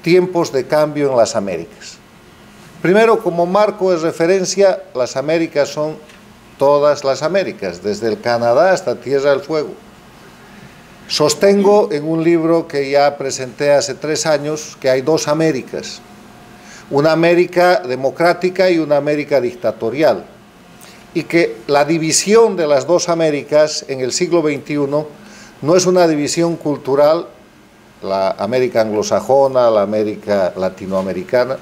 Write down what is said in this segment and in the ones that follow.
tiempos de cambio en las Américas. Primero, como marco de referencia, las Américas son todas las Américas, desde el Canadá hasta Tierra del Fuego. Sostengo en un libro que ya presenté hace 3 años que hay 2 Américas, una América democrática y una América dictatorial, y que la división de las 2 Américas en el siglo XXI no es una división cultural, la América anglosajona, la América latinoamericana,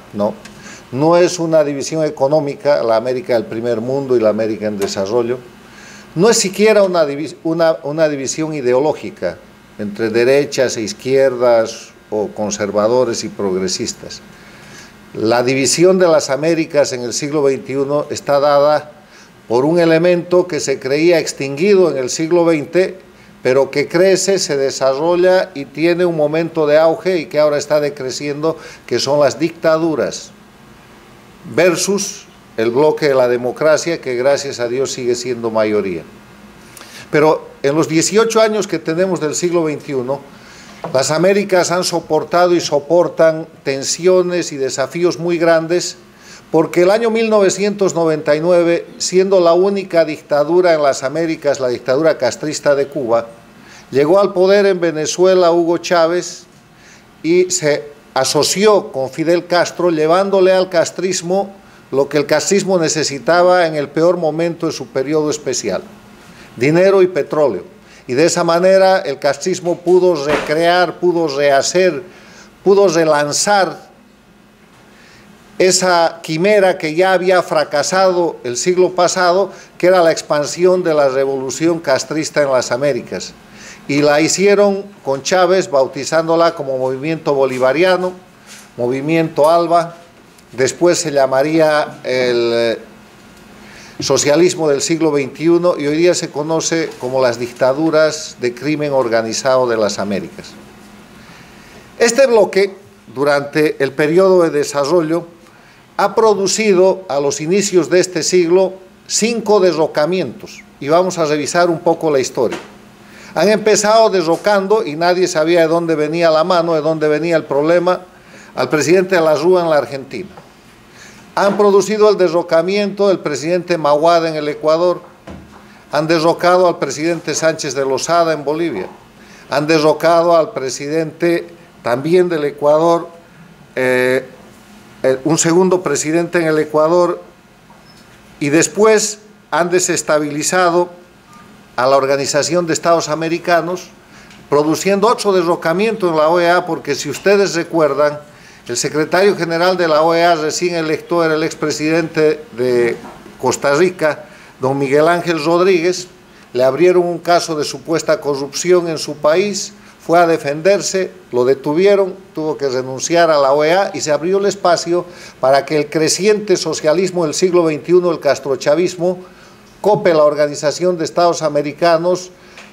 no es una división económica, la América del primer mundo y la América en desarrollo, no es siquiera una división ideológica entre derechas e izquierdas o conservadores y progresistas. La división de las Américas en el siglo XXI está dada por un elemento que se creía extinguido en el siglo XX, pero que crece, se desarrolla y tiene un momento de auge y que ahora está decreciendo, que son las dictaduras, versus el bloque de la democracia, que gracias a Dios sigue siendo mayoría. Pero en los 18 años que tenemos del siglo XXI, las Américas han soportado y soportan tensiones y desafíos muy grandes, porque el año 1999, siendo la única dictadura en las Américas, la dictadura castrista de Cuba, llegó al poder en Venezuela Hugo Chávez y se asoció con Fidel Castro, llevándole al castrismo lo que el castrismo necesitaba en el peor momento de su periodo especial: dinero y petróleo. Y de esa manera el castrismo pudo recrear, pudo rehacer, pudo relanzar esa quimera que ya había fracasado el siglo pasado, que era la expansión de la revolución castrista en las Américas. Y la hicieron con Chávez, bautizándola como Movimiento Bolivariano, Movimiento ALBA. Después se llamaría el socialismo del siglo XXI y hoy día se conoce como las dictaduras de crimen organizado de las Américas. Este bloque, durante el periodo de desarrollo, ha producido a los inicios de este siglo 5 derrocamientos, y vamos a revisar un poco la historia. Han empezado derrocando, y nadie sabía de dónde venía la mano, de dónde venía el problema, al presidente de la Rúa en la Argentina. Han producido el derrocamiento del presidente Mahuad en el Ecuador, han derrocado al presidente Sánchez de Lozada en Bolivia, han derrocado al presidente también del Ecuador, un segundo presidente en el Ecuador, y después han desestabilizado a la Organización de Estados Americanos, produciendo otro derrocamiento en la OEA, porque si ustedes recuerdan, el secretario general de la OEA recién electo era el expresidente de Costa Rica, don Miguel Ángel Rodríguez. Le abrieron un caso de supuesta corrupción en su país, fue a defenderse, lo detuvieron, tuvo que renunciar a la OEA y se abrió el espacio para que el creciente socialismo del siglo XXI, el castrochavismo, cope la Organización de Estados Americanos,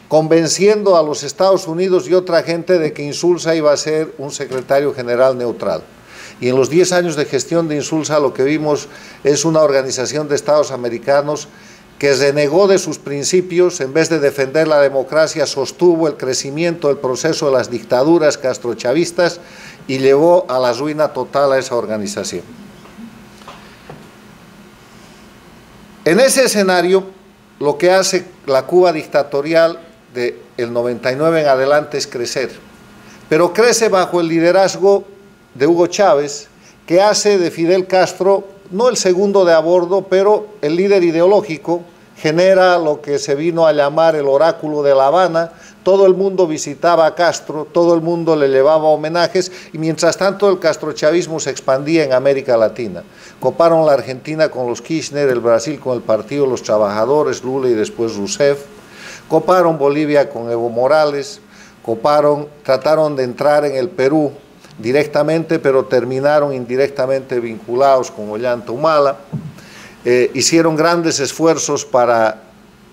convenciendo a los Estados Unidos y otra gente de que Insulza iba a ser un secretario general neutral. Y en los 10 años de gestión de Insulza lo que vimos es una Organización de Estados Americanos que renegó de sus principios, en vez de defender la democracia, sostuvo el crecimiento del proceso de las dictaduras castrochavistas y llevó a la ruina total a esa organización. En ese escenario, lo que hace la Cuba dictatorial del 99 en adelante es crecer, pero crece bajo el liderazgo de Hugo Chávez, que hace de Fidel Castro no el segundo de a bordo, pero el líder ideológico, genera lo que se vino a llamar el oráculo de La Habana. Todo el mundo visitaba a Castro, todo el mundo le llevaba homenajes, y mientras tanto el castrochavismo se expandía en América Latina. Coparon la Argentina con los Kirchner, el Brasil con el Partido de los Trabajadores, Lula y después Rousseff, coparon Bolivia con Evo Morales, trataron de entrar en el Perú directamente, pero terminaron indirectamente vinculados con Ollanta Humala. Hicieron grandes esfuerzos para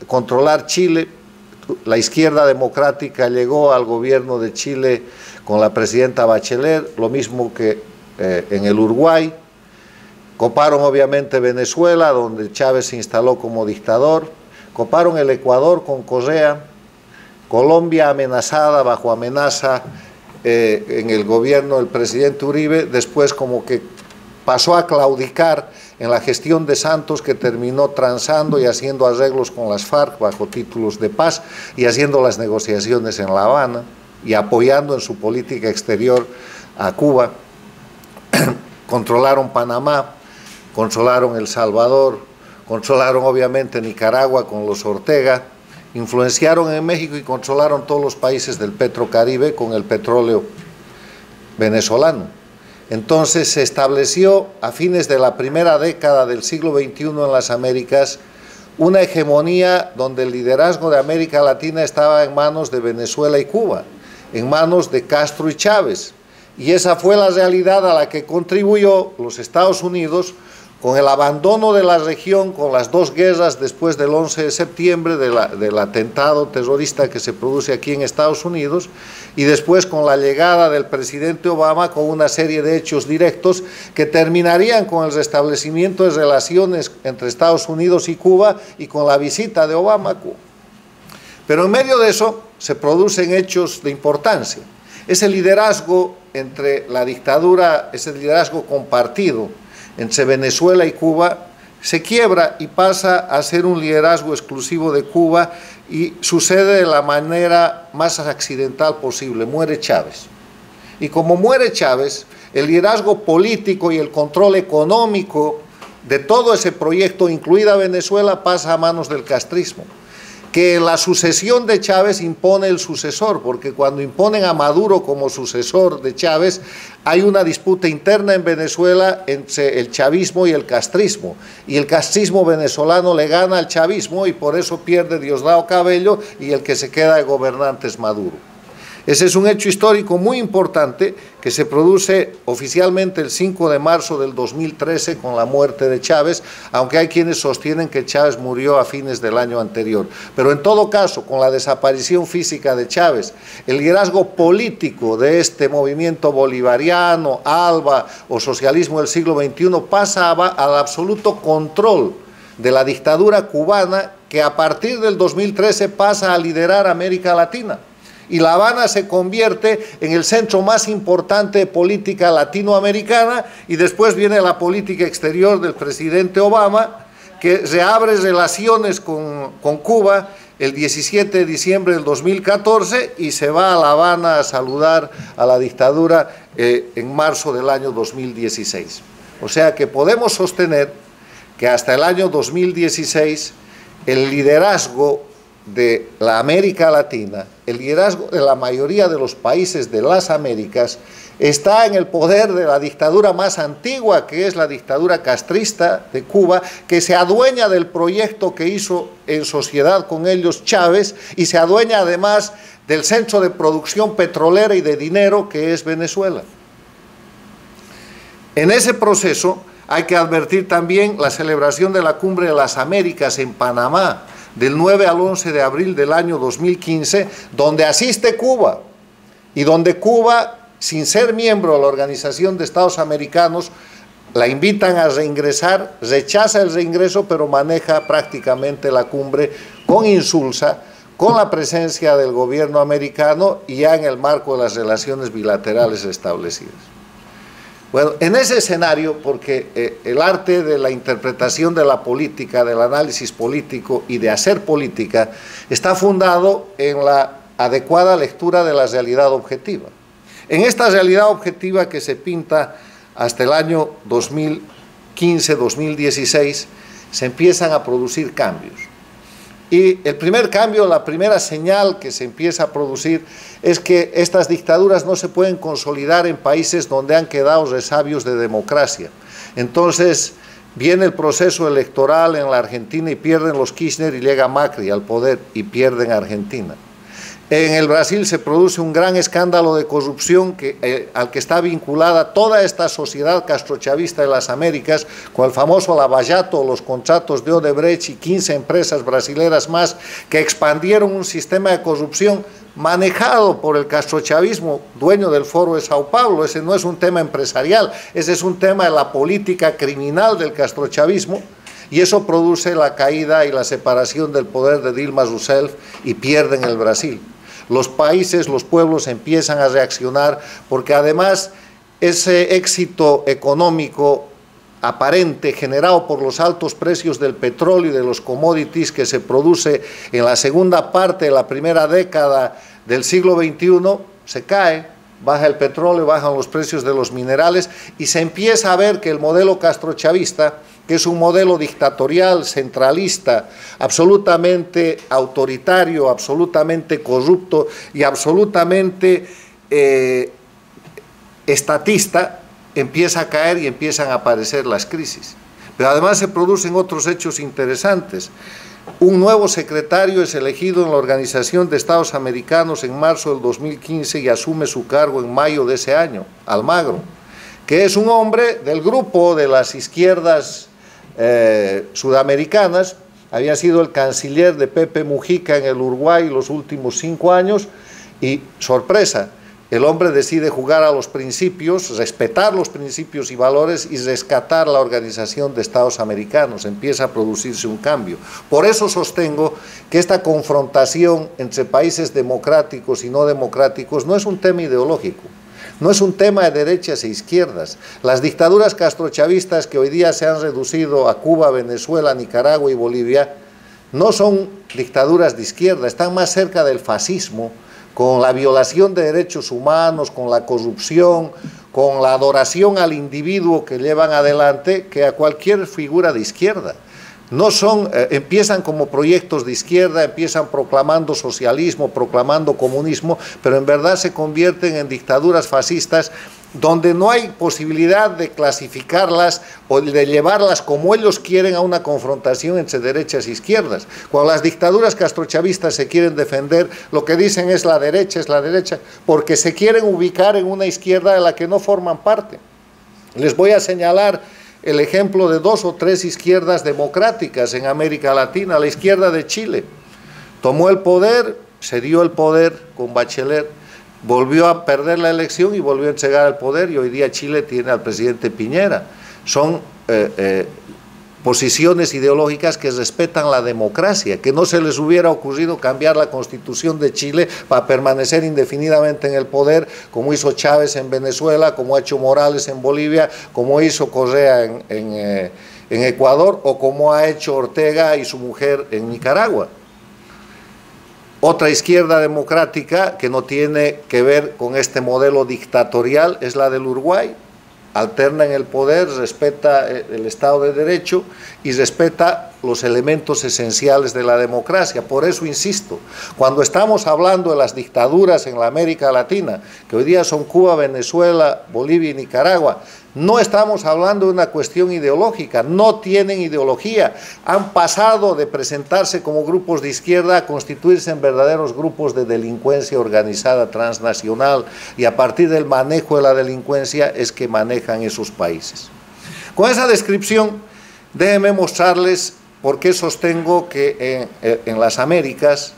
controlar Chile. La izquierda democrática llegó al gobierno de Chile con la presidenta Bachelet, lo mismo que en el Uruguay. Coparon obviamente Venezuela, donde Chávez se instaló como dictador. Coparon el Ecuador con Correa. Colombia amenazada, bajo amenaza, en el gobierno del presidente Uribe, después como que pasó a claudicar en la gestión de Santos, que terminó transando y haciendo arreglos con las FARC bajo títulos de paz y haciendo las negociaciones en La Habana y apoyando en su política exterior a Cuba. Controlaron Panamá, controlaron El Salvador, controlaron obviamente Nicaragua con los Ortega, influenciaron en México y controlaron todos los países del Petrocaribe con el petróleo venezolano. Entonces se estableció a fines de la primera década del siglo XXI en las Américas una hegemonía donde el liderazgo de América Latina estaba en manos de Venezuela y Cuba, en manos de Castro y Chávez. Y esa fue la realidad a la que contribuyó los Estados Unidos con el abandono de la región, con las dos guerras después del 11 de septiembre, del atentado terrorista que se produce aquí en Estados Unidos, y después con la llegada del presidente Obama con una serie de hechos directos que terminarían con el restablecimiento de relaciones entre Estados Unidos y Cuba y con la visita de Obama a Cuba. Pero en medio de eso se producen hechos de importancia. Ese liderazgo entre la dictadura, ese liderazgo compartido entre Venezuela y Cuba, se quiebra y pasa a ser un liderazgo exclusivo de Cuba y sucede de la manera más accidental posible, muere Chávez. Y como muere Chávez, el liderazgo político y el control económico de todo ese proyecto, incluida Venezuela, pasa a manos del castrismo, que en la sucesión de Chávez impone el sucesor, porque cuando imponen a Maduro como sucesor de Chávez, hay una disputa interna en Venezuela entre el chavismo y el castrismo, y el castrismo venezolano le gana al chavismo y por eso pierde Diosdado Cabello y el que se queda de gobernante es Maduro. Ese es un hecho histórico muy importante que se produce oficialmente el 5 de marzo del 2013 con la muerte de Chávez, aunque hay quienes sostienen que Chávez murió a fines del año anterior. Pero en todo caso, con la desaparición física de Chávez, el liderazgo político de este movimiento bolivariano, ALBA o socialismo del siglo XXI pasa al absoluto control de la dictadura cubana, que a partir del 2013 pasa a liderar América Latina. Y La Habana se convierte en el centro más importante de política latinoamericana, y después viene la política exterior del presidente Obama, que reabre relaciones con Cuba el 17 de diciembre del 2014 y se va a La Habana a saludar a la dictadura en marzo del año 2016. O sea que podemos sostener que hasta el año 2016 el liderazgo de la América Latina, el liderazgo de la mayoría de los países de las Américas, está en el poder de la dictadura más antigua, que es la dictadura castrista de Cuba, que se adueña del proyecto que hizo en sociedad con ellos Chávez y se adueña además del centro de producción petrolera y de dinero que es Venezuela. En ese proceso hay que advertir también la celebración de la Cumbre de las Américas en Panamá, del 9 al 11 de abril del año 2015, donde asiste Cuba, y donde Cuba, sin ser miembro de la Organización de Estados Americanos, la invitan a reingresar, rechaza el reingreso, pero maneja prácticamente la cumbre con insulsa, con la presencia del gobierno americano y ya en el marco de las relaciones bilaterales establecidas. Bueno, en ese escenario, porque el arte de la interpretación de la política, del análisis político y de hacer política, está fundado en la adecuada lectura de la realidad objetiva. En esta realidad objetiva que se pinta hasta el año 2015-2016, se empiezan a producir cambios. Y el primer cambio, la primera señal que se empieza a producir es que estas dictaduras no se pueden consolidar en países donde han quedado resabios de democracia. Entonces viene el proceso electoral en la Argentina y pierden los Kirchner y llega Macri al poder y pierden Argentina. En el Brasil se produce un gran escándalo de corrupción al que está vinculada toda esta sociedad castrochavista de las Américas, con el famoso Lava Jato, los contratos de Odebrecht y 15 empresas brasileras más que expandieron un sistema de corrupción manejado por el castrochavismo, dueño del Foro de Sao Paulo. Ese no es un tema empresarial, ese es un tema de la política criminal del castrochavismo, y eso produce la caída y la separación del poder de Dilma Rousseff y pierden el Brasil. los países, los pueblos empiezan a reaccionar, porque además ese éxito económico aparente generado por los altos precios del petróleo y de los commodities que se produce en la segunda parte de la primera década del siglo XXI, se cae, baja el petróleo, bajan los precios de los minerales y se empieza a ver que el modelo castrochavista, que es un modelo dictatorial, centralista, absolutamente autoritario, absolutamente corrupto y absolutamente estatista, empieza a caer y empiezan a aparecer las crisis. Pero además se producen otros hechos interesantes. Un nuevo secretario es elegido en la Organización de Estados Americanos en marzo del 2015 y asume su cargo en mayo de ese año, Almagro, que es un hombre del grupo de las izquierdas sudamericanas, había sido el canciller de Pepe Mujica en el Uruguay los últimos 5 años y, sorpresa, el hombre decide jugar a los principios, respetar los principios y valores y rescatar la Organización de Estados Americanos. Empieza a producirse un cambio. Por eso sostengo que esta confrontación entre países democráticos y no democráticos no es un tema ideológico, no es un tema de derechas e izquierdas. Las dictaduras castrochavistas que hoy día se han reducido a Cuba, Venezuela, Nicaragua y Bolivia no son dictaduras de izquierda, están más cerca del fascismo, con la violación de derechos humanos, con la corrupción, con la adoración al individuo que llevan adelante, que a cualquier figura de izquierda. No son, empiezan como proyectos de izquierda, empiezan proclamando socialismo, proclamando comunismo, pero en verdad se convierten en dictaduras fascistas donde no hay posibilidad de clasificarlas o de llevarlas como ellos quieren a una confrontación entre derechas e izquierdas. Cuando las dictaduras castrochavistas se quieren defender, lo que dicen es la derecha, porque se quieren ubicar en una izquierda de la que no forman parte. Les voy a señalar el ejemplo de 2 o 3 izquierdas democráticas en América Latina. La izquierda de Chile tomó el poder, cedió el poder con Bachelet, volvió a perder la elección y volvió a entregar el poder, y hoy día Chile tiene al presidente Piñera. Son posiciones ideológicas que respetan la democracia, que no se les hubiera ocurrido cambiar la Constitución de Chile para permanecer indefinidamente en el poder, como hizo Chávez en Venezuela, como ha hecho Morales en Bolivia, como hizo Correa en Ecuador, o como ha hecho Ortega y su mujer en Nicaragua. Otra izquierda democrática que no tiene que ver con este modelo dictatorial es la del Uruguay. Alterna en el poder, respeta el Estado de Derecho y respeta los elementos esenciales de la democracia. Por eso insisto, cuando estamos hablando de las dictaduras en la América Latina, que hoy día son Cuba, Venezuela, Bolivia y Nicaragua, no estamos hablando de una cuestión ideológica, no tienen ideología, han pasado de presentarse como grupos de izquierda a constituirse en verdaderos grupos de delincuencia organizada transnacional, y a partir del manejo de la delincuencia es que manejan esos países. Con esa descripción, déjenme mostrarles por qué sostengo que en las Américas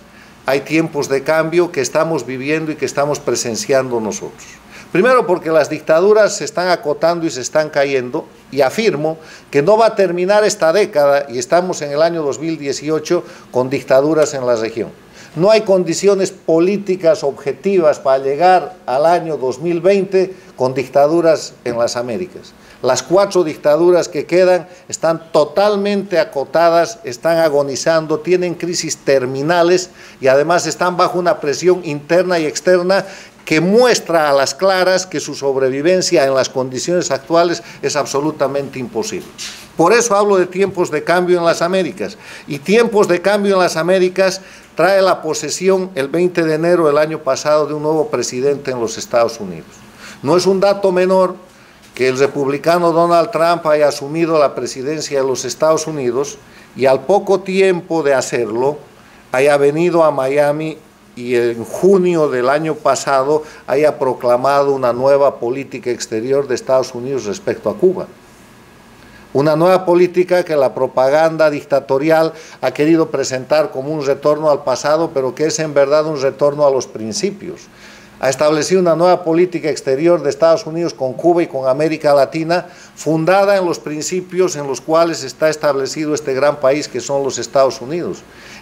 hay tiempos de cambio que estamos viviendo y que estamos presenciando nosotros. Primero, porque las dictaduras se están acotando y se están cayendo, y afirmo que no va a terminar esta década, y estamos en el año 2018, con dictaduras en la región. No hay condiciones políticas objetivas para llegar al año 2020 con dictaduras en las Américas. Las 4 dictaduras que quedan están totalmente acotadas, están agonizando, tienen crisis terminales y además están bajo una presión interna y externa que muestra a las claras que su sobrevivencia en las condiciones actuales es absolutamente imposible. Por eso hablo de tiempos de cambio en las Américas, y tiempos de cambio en las Américas trae la posesión el 20 de enero del año pasado de un nuevo presidente en los Estados Unidos. No es un dato menor que el republicano Donald Trump haya asumido la presidencia de los Estados Unidos y al poco tiempo de hacerlo haya venido a Miami y en junio del año pasado haya proclamado una nueva política exterior de Estados Unidos respecto a Cuba. Una nueva política que la propaganda dictatorial ha querido presentar como un retorno al pasado, pero que es en verdad un retorno a los principios, ha establecido una nueva política exterior de Estados Unidos con Cuba y con América Latina, fundada en los principios en los cuales está establecido este gran país que son los Estados Unidos.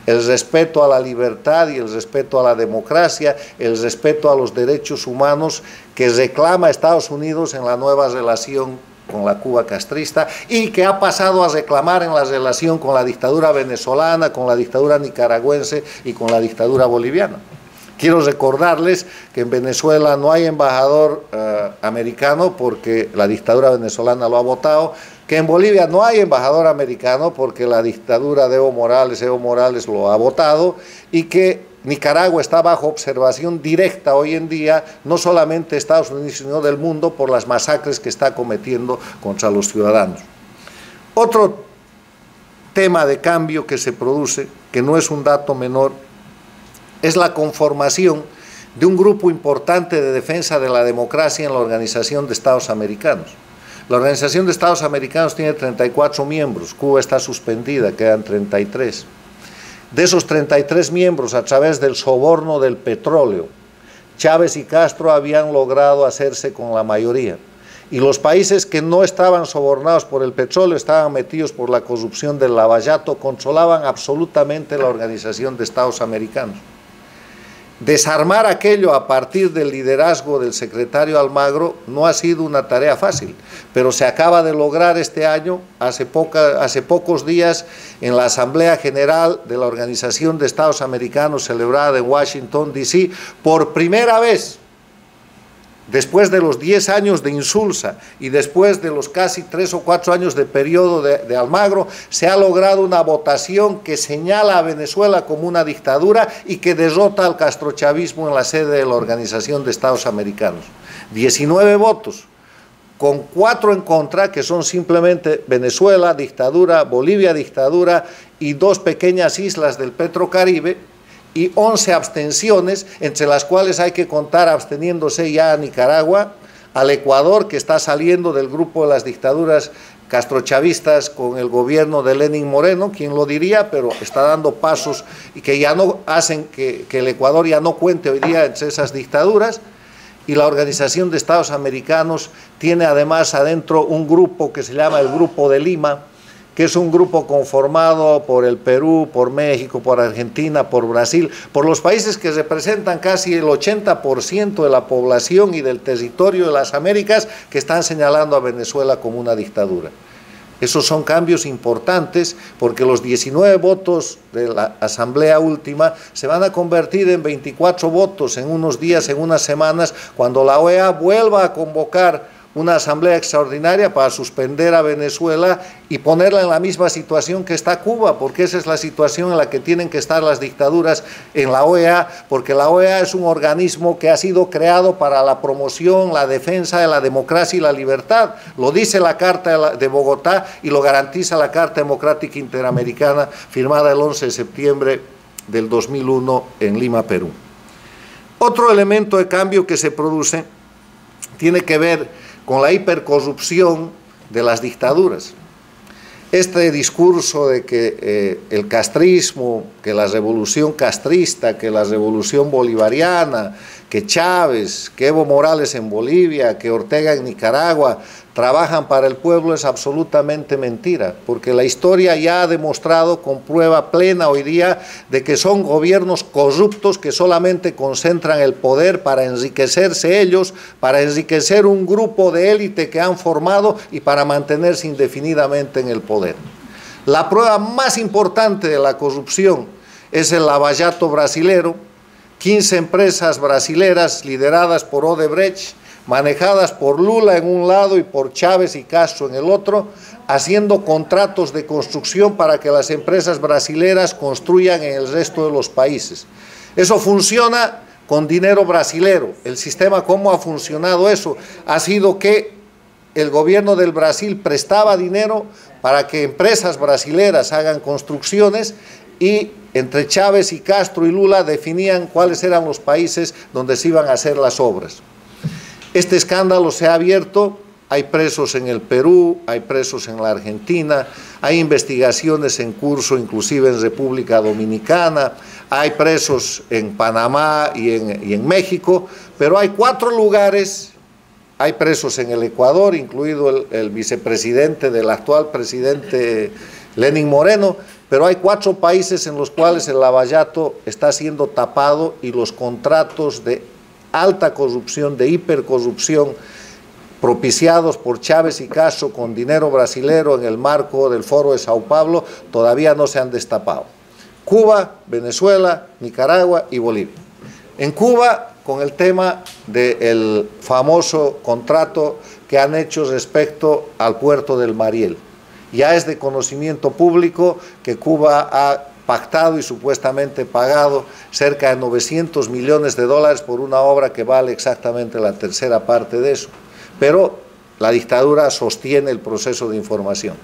El respeto a la libertad y el respeto a la democracia, el respeto a los derechos humanos que reclama Estados Unidos en la nueva relación con la Cuba castrista y que ha pasado a reclamar en la relación con la dictadura venezolana, con la dictadura nicaragüense y con la dictadura boliviana. Quiero recordarles que en Venezuela no hay embajador americano porque la dictadura venezolana lo ha votado, que en Bolivia no hay embajador americano porque la dictadura de Evo Morales lo ha votado, y que Nicaragua está bajo observación directa hoy en día, no solamente de Estados Unidos, sino del mundo, por las masacres que está cometiendo contra los ciudadanos. Otro tema de cambio que se produce, que no es un dato menor, es la conformación de un grupo importante de defensa de la democracia en la Organización de Estados Americanos. La Organización de Estados Americanos tiene 34 miembros, Cuba está suspendida, quedan 33. De esos 33 miembros, a través del soborno del petróleo, Chávez y Castro habían logrado hacerse con la mayoría. Y los países que no estaban sobornados por el petróleo, estaban metidos por la corrupción del lavallato, controlaban absolutamente la Organización de Estados Americanos. Desarmar aquello a partir del liderazgo del secretario Almagro no ha sido una tarea fácil, pero se acaba de lograr este año, hace pocos días, en la Asamblea General de la Organización de Estados Americanos celebrada en Washington, D.C., por primera vez, después de los 10 años de Insulza y después de los casi 3 o 4 años de periodo de Almagro, se ha logrado una votación que señala a Venezuela como una dictadura y que derrota al castrochavismo en la sede de la Organización de Estados Americanos. 19 votos, con 4 en contra, que son simplemente Venezuela, dictadura, Bolivia, dictadura, y 2 pequeñas islas del Petrocaribe, y 11 abstenciones, entre las cuales hay que contar absteniéndose ya a Nicaragua, al Ecuador, que está saliendo del grupo de las dictaduras castrochavistas con el gobierno de Lenín Moreno, quien lo diría, pero está dando pasos y que ya no hacen que el Ecuador ya no cuente hoy día entre esas dictaduras. Y la Organización de Estados Americanos tiene además adentro un grupo que se llama el Grupo de Lima, que es un grupo conformado por el Perú, por México, por Argentina, por Brasil, por los países que representan casi el 80% de la población y del territorio de las Américas, que están señalando a Venezuela como una dictadura. Esos son cambios importantes porque los 19 votos de la Asamblea última se van a convertir en 24 votos en unos días, en unas semanas, cuando la OEA vuelva a convocar una asamblea extraordinaria para suspender a Venezuela y ponerla en la misma situación que está Cuba, porque esa es la situación en la que tienen que estar las dictaduras en la OEA, porque la OEA es un organismo que ha sido creado para la promoción, la defensa de la democracia y la libertad. Lo dice la Carta de Bogotá y lo garantiza la Carta Democrática Interamericana, firmada el 11 de septiembre del 2001 en Lima, Perú. Otro elemento de cambio que se produce tiene que ver con la hipercorrupción de las dictaduras. Este discurso de que el castrismo, que la revolución castrista, que la revolución bolivariana, que Chávez, que Evo Morales en Bolivia, que Ortega en Nicaragua trabajan para el pueblo es absolutamente mentira, porque la historia ya ha demostrado con prueba plena hoy día de que son gobiernos corruptos que solamente concentran el poder para enriquecerse ellos, para enriquecer un grupo de élite que han formado y para mantenerse indefinidamente en el poder. La prueba más importante de la corrupción es el lavallato brasilero, 15 empresas brasileras lideradas por Odebrecht, manejadas por Lula en un lado y por Chávez y Castro en el otro, haciendo contratos de construcción para que las empresas brasileras construyan en el resto de los países. Eso funciona con dinero brasilero. El sistema, ¿cómo ha funcionado eso? Ha sido que el gobierno del Brasil prestaba dinero para que empresas brasileras hagan construcciones y entre Chávez y Castro y Lula definían cuáles eran los países donde se iban a hacer las obras. Este escándalo se ha abierto hay presos en el Perú, hay presos en la Argentina, hay investigaciones en curso inclusive en República Dominicana, hay presos en Panamá y en México, pero hay 4 lugares, hay presos en el Ecuador, incluido el vicepresidente del actual presidente Lenín Moreno, pero hay 4 países en los cuales el lavallato está siendo tapado y los contratos de alta corrupción, de hipercorrupción, propiciados por Chávez y Castro con dinero brasilero en el marco del Foro de Sao Paulo, todavía no se han destapado. Cuba, Venezuela, Nicaragua y Bolivia. En Cuba, con el tema del famoso contrato que han hecho respecto al puerto del Mariel. Ya es de conocimiento público que Cuba ha pactado y supuestamente pagado cerca de $900 millones por una obra que vale exactamente la tercera parte de eso. Pero la dictadura sostiene el proceso de información.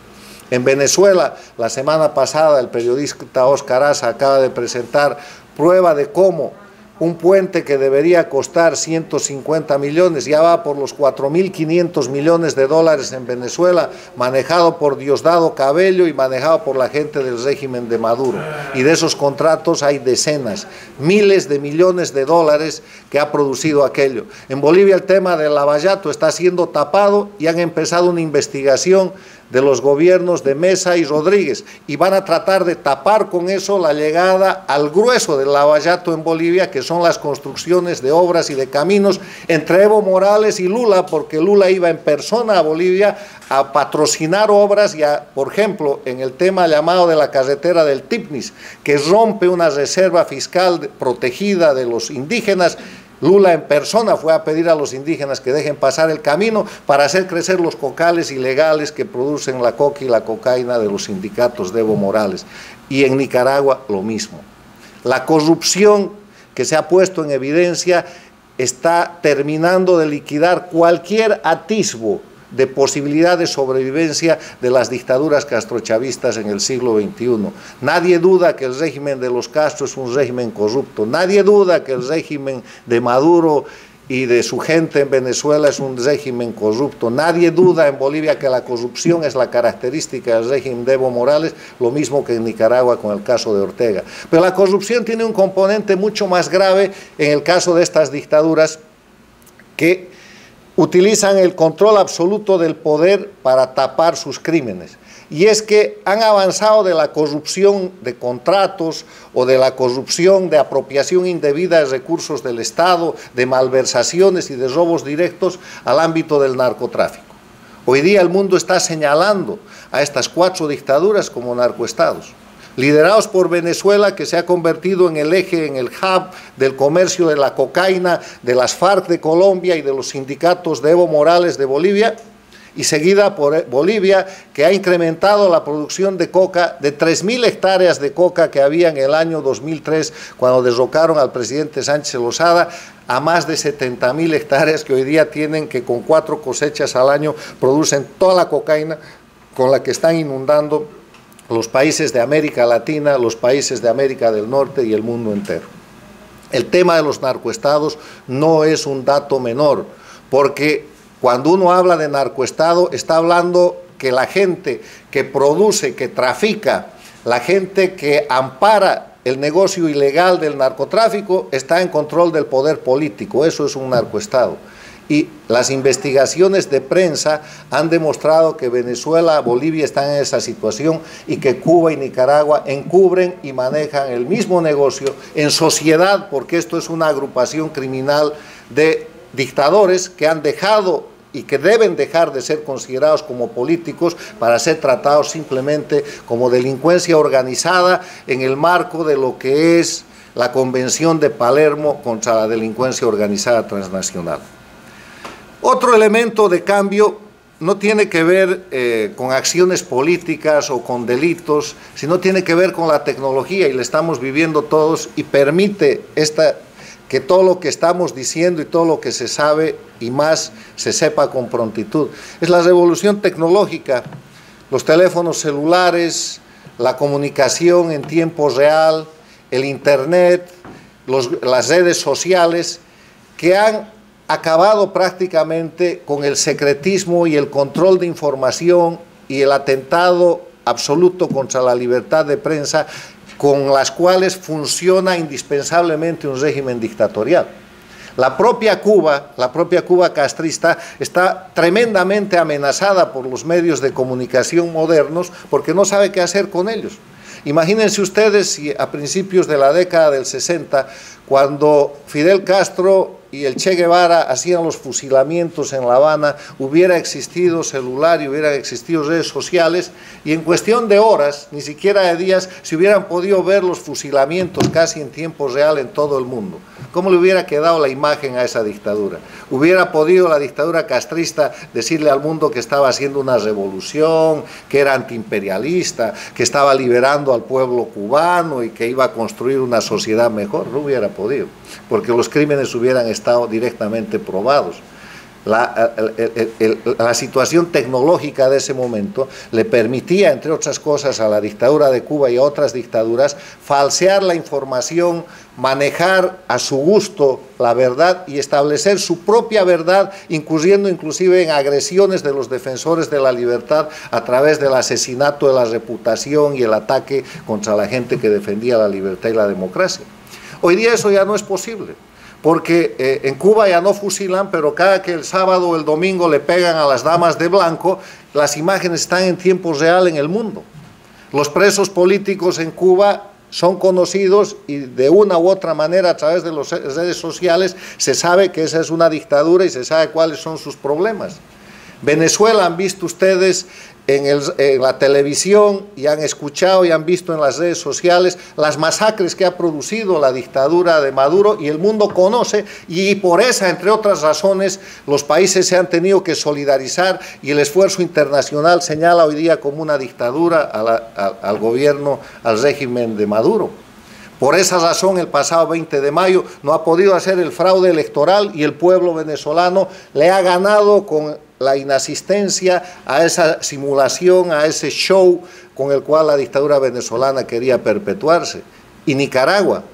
En Venezuela, la semana pasada, el periodista Oscar Asa acaba de presentar prueba de cómo un puente que debería costar 150 millones, ya va por los 4.500 millones de dólares en Venezuela, manejado por Diosdado Cabello y manejado por la gente del régimen de Maduro. Y de esos contratos hay decenas, miles de millones de dólares que ha producido aquello. En Bolivia el tema del lavallato está siendo tapado y han empezado una investigación de los gobiernos de Mesa y Rodríguez, y van a tratar de tapar con eso la llegada al grueso del lavallato en Bolivia, que son las construcciones de obras y de caminos entre Evo Morales y Lula, porque Lula iba en persona a Bolivia a patrocinar obras, por ejemplo, en el tema llamado de la carretera del Tipnis, que rompe una reserva fiscal protegida de los indígenas. Lula en persona fue a pedir a los indígenas que dejen pasar el camino para hacer crecer los cocales ilegales que producen la coca y la cocaína de los sindicatos de Evo Morales. Y en Nicaragua lo mismo. La corrupción que se ha puesto en evidencia está terminando de liquidar cualquier atisbo de posibilidad de sobrevivencia de las dictaduras castrochavistas en el siglo XXI. Nadie duda que el régimen de los Castro es un régimen corrupto, nadie duda que el régimen de Maduro y de su gente en Venezuela es un régimen corrupto, nadie duda en Bolivia que la corrupción es la característica del régimen de Evo Morales, lo mismo que en Nicaragua con el caso de Ortega. Pero la corrupción tiene un componente mucho más grave en el caso de estas dictaduras que utilizan el control absoluto del poder para tapar sus crímenes. Y es que han avanzado de la corrupción de contratos o de la corrupción de apropiación indebida de recursos del Estado, de malversaciones y de robos directos al ámbito del narcotráfico. Hoy día el mundo está señalando a estas 4 dictaduras como narcoestados, liderados por Venezuela, que se ha convertido en el eje, en el hub del comercio de la cocaína, de las FARC de Colombia y de los sindicatos de Evo Morales de Bolivia, y seguida por Bolivia, que ha incrementado la producción de coca de 3.000 hectáreas de coca que había en el año 2003, cuando derrocaron al presidente Sánchez Lozada, a más de 70.000 hectáreas que hoy día tienen, que con 4 cosechas al año producen toda la cocaína con la que están inundando los países de América Latina, los países de América del Norte y el mundo entero. El tema de los narcoestados no es un dato menor, porque cuando uno habla de narcoestado, está hablando que la gente que produce, que trafica, la gente que ampara el negocio ilegal del narcotráfico, está en control del poder político. Eso es un narcoestado. Y las investigaciones de prensa han demostrado que Venezuela, Bolivia están en esa situación y que Cuba y Nicaragua encubren y manejan el mismo negocio en sociedad, porque esto es una agrupación criminal de dictadores que han dejado y que deben dejar de ser considerados como políticos para ser tratados simplemente como delincuencia organizada en el marco de lo que es la Convención de Palermo contra la delincuencia organizada transnacional. Otro elemento de cambio no tiene que ver con acciones políticas o con delitos, sino tiene que ver con la tecnología, y la estamos viviendo todos, y permite que todo lo que estamos diciendo y todo lo que se sabe y más se sepa con prontitud. Es la revolución tecnológica, los teléfonos celulares, la comunicación en tiempo real, el internet, las redes sociales, que han acabado prácticamente con el secretismo y el control de información y el atentado absoluto contra la libertad de prensa con las cuales funciona indispensablemente un régimen dictatorial. La propia Cuba castrista está tremendamente amenazada por los medios de comunicación modernos porque no sabe qué hacer con ellos. Imagínense ustedes si a principios de la década del 60, cuando Fidel Castro y el Che Guevara hacían los fusilamientos en La Habana, hubiera existido celular y hubieran existido redes sociales, y en cuestión de horas, ni siquiera de días, se hubieran podido ver los fusilamientos casi en tiempo real en todo el mundo. ¿Cómo le hubiera quedado la imagen a esa dictadura? ¿Hubiera podido la dictadura castrista decirle al mundo que estaba haciendo una revolución, que era antiimperialista, que estaba liberando al pueblo cubano y que iba a construir una sociedad mejor? No hubiera podido, porque los crímenes hubieran estado directamente probados. La situación tecnológica de ese momento le permitía, entre otras cosas, a la dictadura de Cuba y a otras dictaduras falsear la información, manejar a su gusto la verdad y establecer su propia verdad, incurriendo inclusive en agresiones de los defensores de la libertad a través del asesinato de la reputación y el ataque contra la gente que defendía la libertad y la democracia. Hoy día eso ya no es posible, porque en Cuba ya no fusilan, pero cada que el sábado o el domingo le pegan a las damas de blanco, las imágenes están en tiempo real en el mundo. Los presos políticos en Cuba son conocidos y de una u otra manera a través de las redes sociales se sabe que esa es una dictadura y se sabe cuáles son sus problemas. Venezuela, han visto ustedes en la televisión y han escuchado y han visto en las redes sociales las masacres que ha producido la dictadura de Maduro, y el mundo conoce, y por esa, entre otras razones, los países se han tenido que solidarizar y el esfuerzo internacional señala hoy día como una dictadura al gobierno, al régimen de Maduro. Por esa razón, el pasado 20 de mayo no ha podido hacer el fraude electoral y el pueblo venezolano le ha ganado con la inasistencia a esa simulación, a ese show con el cual la dictadura venezolana quería perpetuarse. Y Nicaragua,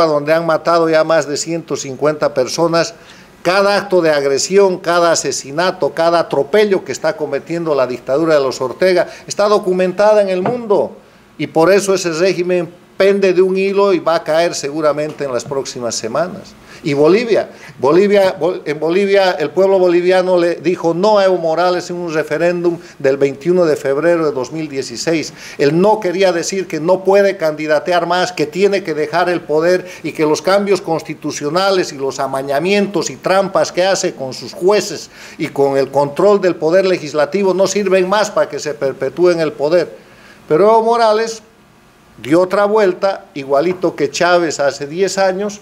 donde han matado ya más de 150 personas, cada acto de agresión, cada asesinato, cada atropello que está cometiendo la dictadura de los Ortega está documentada en el mundo, y por eso ese régimen pende de un hilo y va a caer seguramente en las próximas semanas. Y en Bolivia el pueblo boliviano le dijo no a Evo Morales en un referéndum del 21 de febrero de 2016. El no quería decir que no puede candidatear más, que tiene que dejar el poder y que los cambios constitucionales y los amañamientos y trampas que hace con sus jueces y con el control del poder legislativo no sirven más para que se perpetúe en el poder. Pero Evo Morales dio otra vuelta, igualito que Chávez hace 10 años,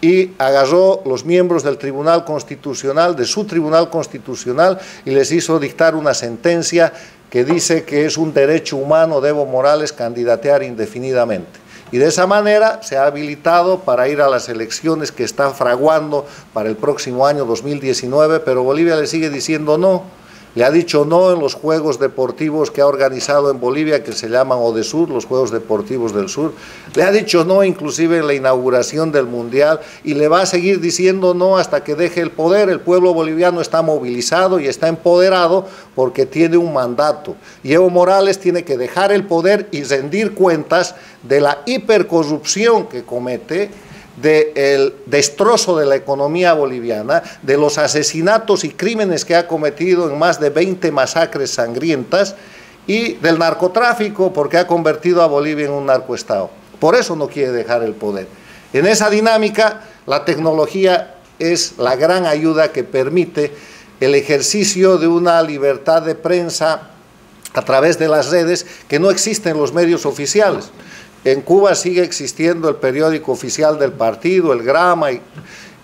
y agarró los miembros del Tribunal Constitucional, de su Tribunal Constitucional, y les hizo dictar una sentencia que dice que es un derecho humano de Evo Morales candidatear indefinidamente. Y de esa manera se ha habilitado para ir a las elecciones que están fraguando para el próximo año 2019, pero Bolivia le sigue diciendo no. Le ha dicho no en los Juegos Deportivos que ha organizado en Bolivia, que se llaman ODESUR, los Juegos Deportivos del Sur. Le ha dicho no inclusive en la inauguración del Mundial, y le va a seguir diciendo no hasta que deje el poder. El pueblo boliviano está movilizado y está empoderado porque tiene un mandato. Y Evo Morales tiene que dejar el poder y rendir cuentas de la hipercorrupción que comete, del destrozo de la economía boliviana, de los asesinatos y crímenes que ha cometido en más de 20 masacres sangrientas, y del narcotráfico, porque ha convertido a Bolivia en un narcoestado. Por eso no quiere dejar el poder. En esa dinámica, la tecnología es la gran ayuda que permite el ejercicio de una libertad de prensa a través de las redes que no existe en los medios oficiales. En Cuba sigue existiendo el periódico oficial del partido, el Grama, y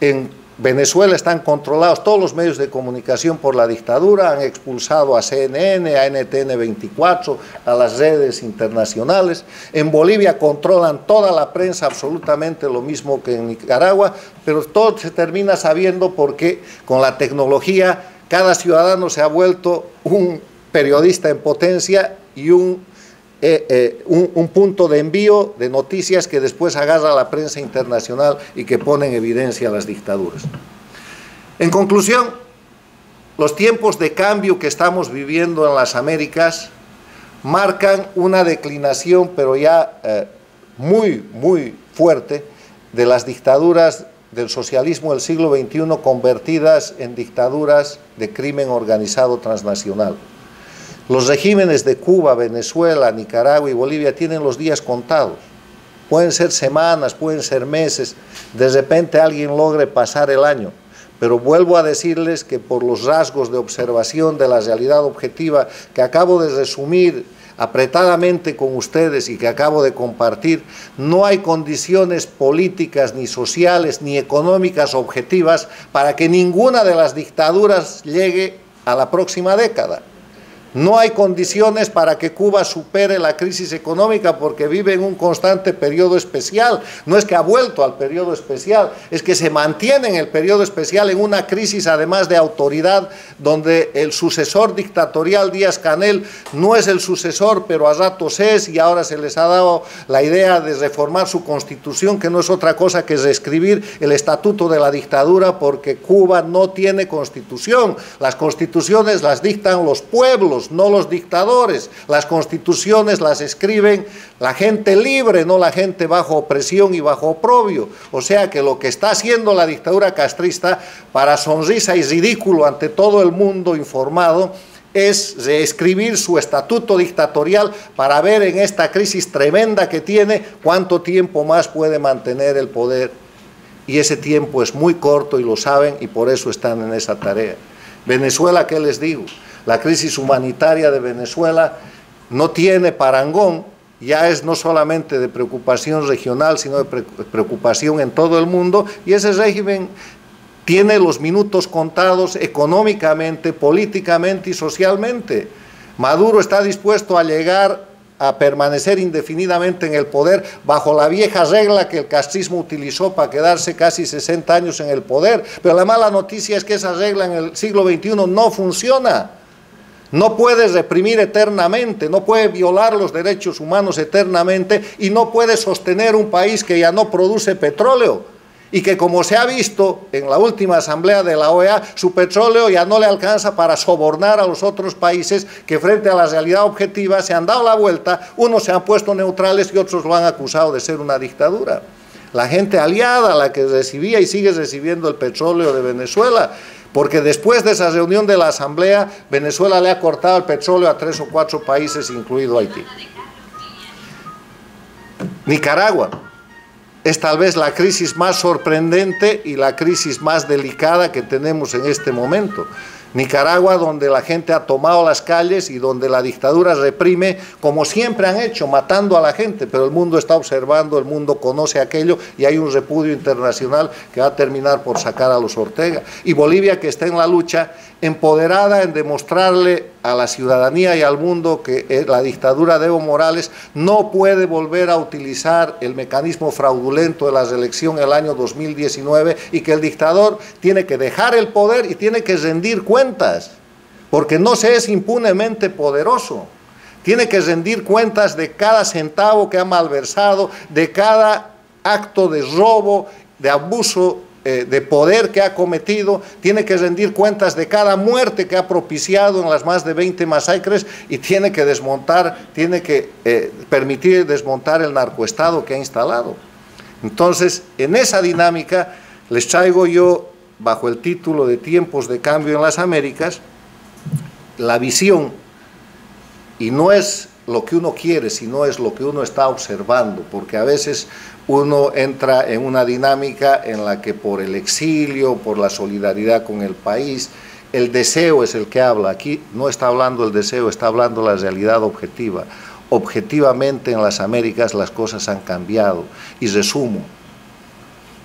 en Venezuela están controlados todos los medios de comunicación por la dictadura, han expulsado a CNN, a NTN 24, a las redes internacionales. En Bolivia controlan toda la prensa, absolutamente lo mismo que en Nicaragua, pero todo se termina sabiendo porque con la tecnología cada ciudadano se ha vuelto un periodista en potencia y un punto de envío de noticias que después agarra la prensa internacional y que pone en evidencia a las dictaduras. En conclusión, los tiempos de cambio que estamos viviendo en las Américas marcan una declinación, pero ya muy fuerte, de las dictaduras del socialismo del siglo XXI convertidas en dictaduras de crimen organizado transnacional. Los regímenes de Cuba, Venezuela, Nicaragua y Bolivia tienen los días contados. Pueden ser semanas, pueden ser meses, de repente alguien logre pasar el año. Pero vuelvo a decirles que por los rasgos de observación de la realidad objetiva que acabo de resumir apretadamente con ustedes y que acabo de compartir, no hay condiciones políticas, ni sociales, ni económicas objetivas para que ninguna de las dictaduras llegue a la próxima década. No hay condiciones para que Cuba supere la crisis económica porque vive en un constante periodo especial. No es que ha vuelto al periodo especial, es que se mantiene en el periodo especial en una crisis además de autoridad donde el sucesor dictatorial Díaz-Canel no es el sucesor, pero a ratos es, y ahora se les ha dado la idea de reformar su constitución, que no es otra cosa que reescribir el estatuto de la dictadura porque Cuba no tiene constitución. Las constituciones las dictan los pueblos, no los dictadores. Las constituciones las escriben la gente libre, no la gente bajo opresión y bajo oprobio. O sea que lo que está haciendo la dictadura castrista, para sonrisa y ridículo ante todo el mundo informado, es reescribir su estatuto dictatorial para ver en esta crisis tremenda que tiene cuánto tiempo más puede mantener el poder. Y ese tiempo es muy corto y lo saben, y por eso están en esa tarea. Venezuela, ¿qué les digo? La crisis humanitaria de Venezuela no tiene parangón, ya es no solamente de preocupación regional, sino de preocupación en todo el mundo, y ese régimen tiene los minutos contados económicamente, políticamente y socialmente. Maduro está dispuesto a llegar a permanecer indefinidamente en el poder bajo la vieja regla que el castrismo utilizó para quedarse casi 60 años en el poder, pero la mala noticia es que esa regla en el siglo XXI no funciona. No puede reprimir eternamente, no puede violar los derechos humanos eternamente y no puede sostener un país que ya no produce petróleo y que, como se ha visto en la última asamblea de la OEA, su petróleo ya no le alcanza para sobornar a los otros países que frente a la realidad objetiva se han dado la vuelta, unos se han puesto neutrales y otros lo han acusado de ser una dictadura. La gente aliada, la que recibía y sigue recibiendo el petróleo de Venezuela, porque después de esa reunión de la Asamblea, Venezuela le ha cortado el petróleo a 3 o 4 países, incluido Haití. Nicaragua es tal vez la crisis más sorprendente y la crisis más delicada que tenemos en este momento. Nicaragua, donde la gente ha tomado las calles y donde la dictadura reprime, como siempre han hecho, matando a la gente, pero el mundo está observando, el mundo conoce aquello y hay un repudio internacional que va a terminar por sacar a los Ortega. Y Bolivia, que está en la lucha, empoderada en demostrarle a la ciudadanía y al mundo que la dictadura de Evo Morales no puede volver a utilizar el mecanismo fraudulento de la reelección el año 2019 y que el dictador tiene que dejar el poder y tiene que rendir cuentas, porque no se es impunemente poderoso. Tiene que rendir cuentas de cada centavo que ha malversado, de cada acto de robo, de abuso de poder que ha cometido, tiene que rendir cuentas de cada muerte que ha propiciado en las más de 20 masacres y tiene que desmontar, tiene que permitir desmontar el narcoestado que ha instalado. Entonces, en esa dinámica les traigo yo, bajo el título de Tiempos de Cambio en las Américas, la visión, y no es lo que uno quiere, sino es lo que uno está observando, porque a veces uno entra en una dinámica en la que por el exilio, por la solidaridad con el país, el deseo es el que habla. Aquí no está hablando el deseo, está hablando la realidad objetiva. Objetivamente en las Américas las cosas han cambiado. Y resumo: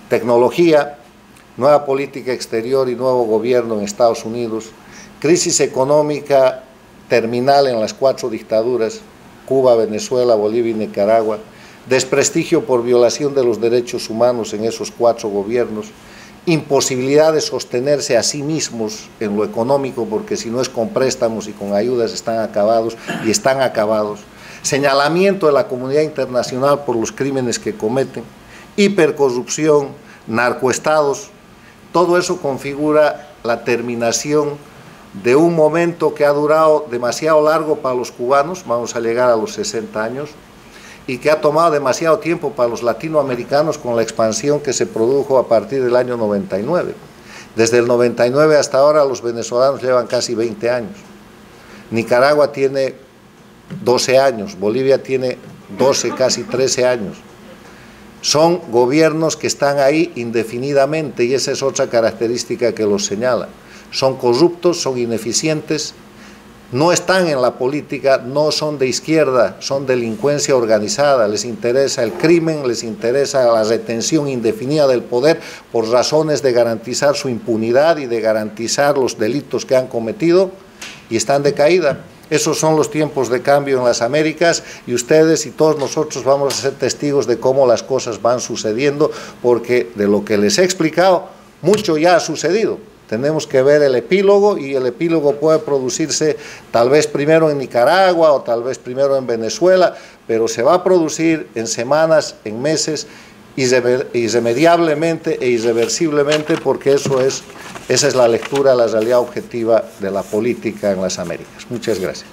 tecnología, nueva política exterior y nuevo gobierno en Estados Unidos, crisis económica terminal en las 4 dictaduras, Cuba, Venezuela, Bolivia y Nicaragua, desprestigio por violación de los derechos humanos en esos 4 gobiernos, imposibilidad de sostenerse a sí mismos en lo económico, porque si no es con préstamos y con ayudas están acabados y están acabados, señalamiento de la comunidad internacional por los crímenes que cometen, hipercorrupción, narcoestados, todo eso configura la terminación de un momento que ha durado demasiado largo para los cubanos, vamos a llegar a los 60 años, y que ha tomado demasiado tiempo para los latinoamericanos con la expansión que se produjo a partir del año 99. Desde el 99 hasta ahora los venezolanos llevan casi 20 años. Nicaragua tiene 12 años, Bolivia tiene 12, casi 13 años. Son gobiernos que están ahí indefinidamente y esa es otra característica que los señala. Son corruptos, son ineficientes, no están en la política, no son de izquierda, son delincuencia organizada, les interesa el crimen, les interesa la retención indefinida del poder por razones de garantizar su impunidad y de garantizar los delitos que han cometido y están de caída. Esos son los tiempos de cambio en las Américas y ustedes y todos nosotros vamos a ser testigos de cómo las cosas van sucediendo porque de lo que les he explicado, mucho ya ha sucedido. Tenemos que ver el epílogo y el epílogo puede producirse tal vez primero en Nicaragua o tal vez primero en Venezuela, pero se va a producir en semanas, en meses, irremediablemente e irreversiblemente porque esa es la lectura, la realidad objetiva de la política en las Américas. Muchas gracias.